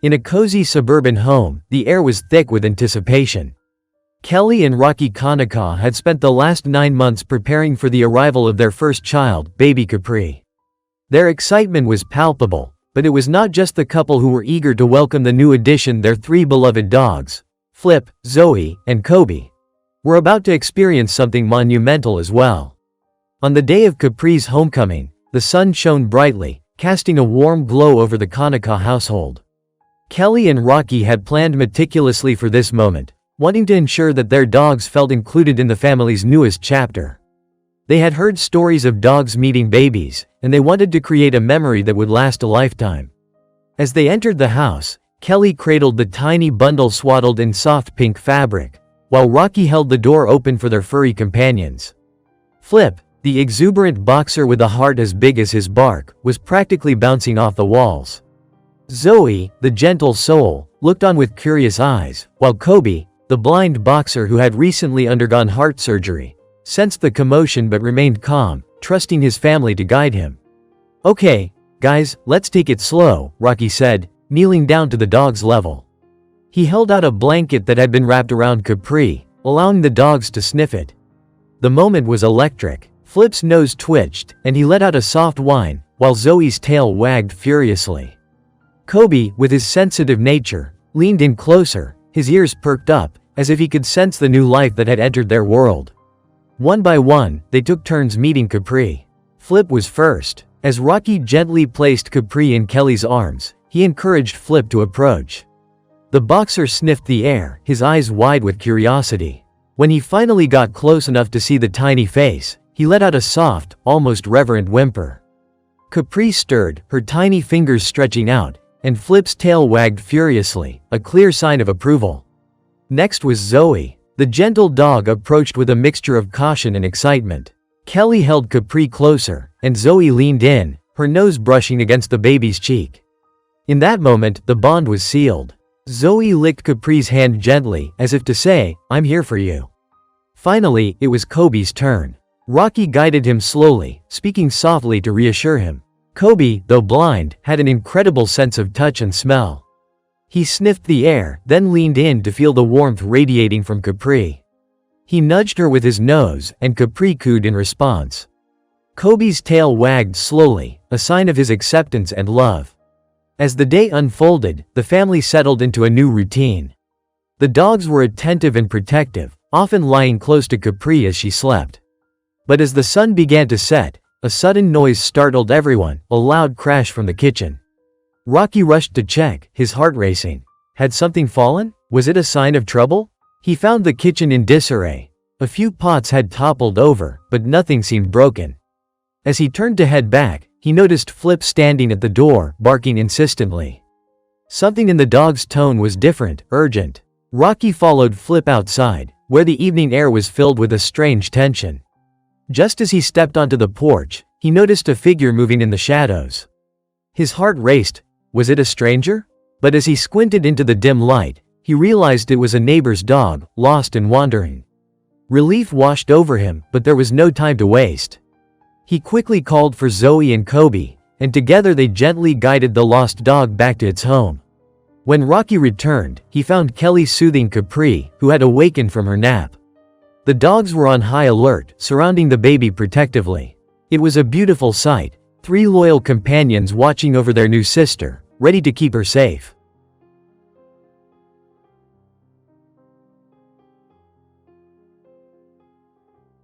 In a cozy suburban home, the air was thick with anticipation. Kelly and Rocky Kanaka had spent the last 9 months preparing for the arrival of their first child, baby Capri. Their excitement was palpable, but it was not just the couple who were eager to welcome the new addition. Their 3 beloved dogs, Flip, Zoe, and Kobe, were about to experience something monumental as well. On the day of Capri's homecoming, the sun shone brightly, casting a warm glow over the Kanaka household. Kelly and Rocky had planned meticulously for this moment, wanting to ensure that their dogs felt included in the family's newest chapter. They had heard stories of dogs meeting babies, and they wanted to create a memory that would last a lifetime. As they entered the house, Kelly cradled the tiny bundle swaddled in soft pink fabric, while Rocky held the door open for their furry companions. Flip, the exuberant boxer with a heart as big as his bark, was practically bouncing off the walls. Zoe, the gentle soul, looked on with curious eyes, while Kobe, the blind boxer who had recently undergone heart surgery, sensed the commotion but remained calm, trusting his family to guide him. "Okay, guys, let's take it slow," Rocky said, kneeling down to the dog's level. He held out a blanket that had been wrapped around Capri, allowing the dogs to sniff it. The moment was electric. Flip's nose twitched, and he let out a soft whine, while Zoe's tail wagged furiously. Kobe, with his sensitive nature, leaned in closer, his ears perked up, as if he could sense the new life that had entered their world. One by one, they took turns meeting Capri. Flip was first. As Rocky gently placed Capri in Kelly's arms, he encouraged Flip to approach. The boxer sniffed the air, his eyes wide with curiosity. When he finally got close enough to see the tiny face, he let out a soft, almost reverent whimper. Capri stirred, her tiny fingers stretching out, and Flip's tail wagged furiously, a clear sign of approval. Next was Zoe. The gentle dog approached with a mixture of caution and excitement. Kelly held Capri closer, and Zoe leaned in, her nose brushing against the baby's cheek. In that moment, the bond was sealed. Zoe licked Capri's hand gently, as if to say, "I'm here for you." Finally, it was Kobe's turn. Rocky guided him slowly, speaking softly to reassure him. Kobe, though blind, had an incredible sense of touch and smell. He sniffed the air, then leaned in to feel the warmth radiating from Capri. He nudged her with his nose, and Capri cooed in response. Kobe's tail wagged slowly, a sign of his acceptance and love. As the day unfolded, the family settled into a new routine. The dogs were attentive and protective, often lying close to Capri as she slept. But as the sun began to set, a sudden noise startled everyone, a loud crash from the kitchen. Rocky rushed to check, his heart racing. Had something fallen? Was it a sign of trouble? He found the kitchen in disarray. A few pots had toppled over, but nothing seemed broken. As he turned to head back, he noticed Flip standing at the door, barking insistently. Something in the dog's tone was different, urgent. Rocky followed Flip outside, where the evening air was filled with a strange tension. Just as he stepped onto the porch, he noticed a figure moving in the shadows. His heart raced. Was it a stranger? But as he squinted into the dim light, he realized it was a neighbor's dog, lost and wandering. Relief washed over him, but there was no time to waste. He quickly called for Zoe and Kobe, and together they gently guided the lost dog back to its home. When Rocky returned, he found Kelly soothing Capri, who had awakened from her nap. The dogs were on high alert, surrounding the baby protectively. It was a beautiful sight, 3 loyal companions watching over their new sister, ready to keep her safe.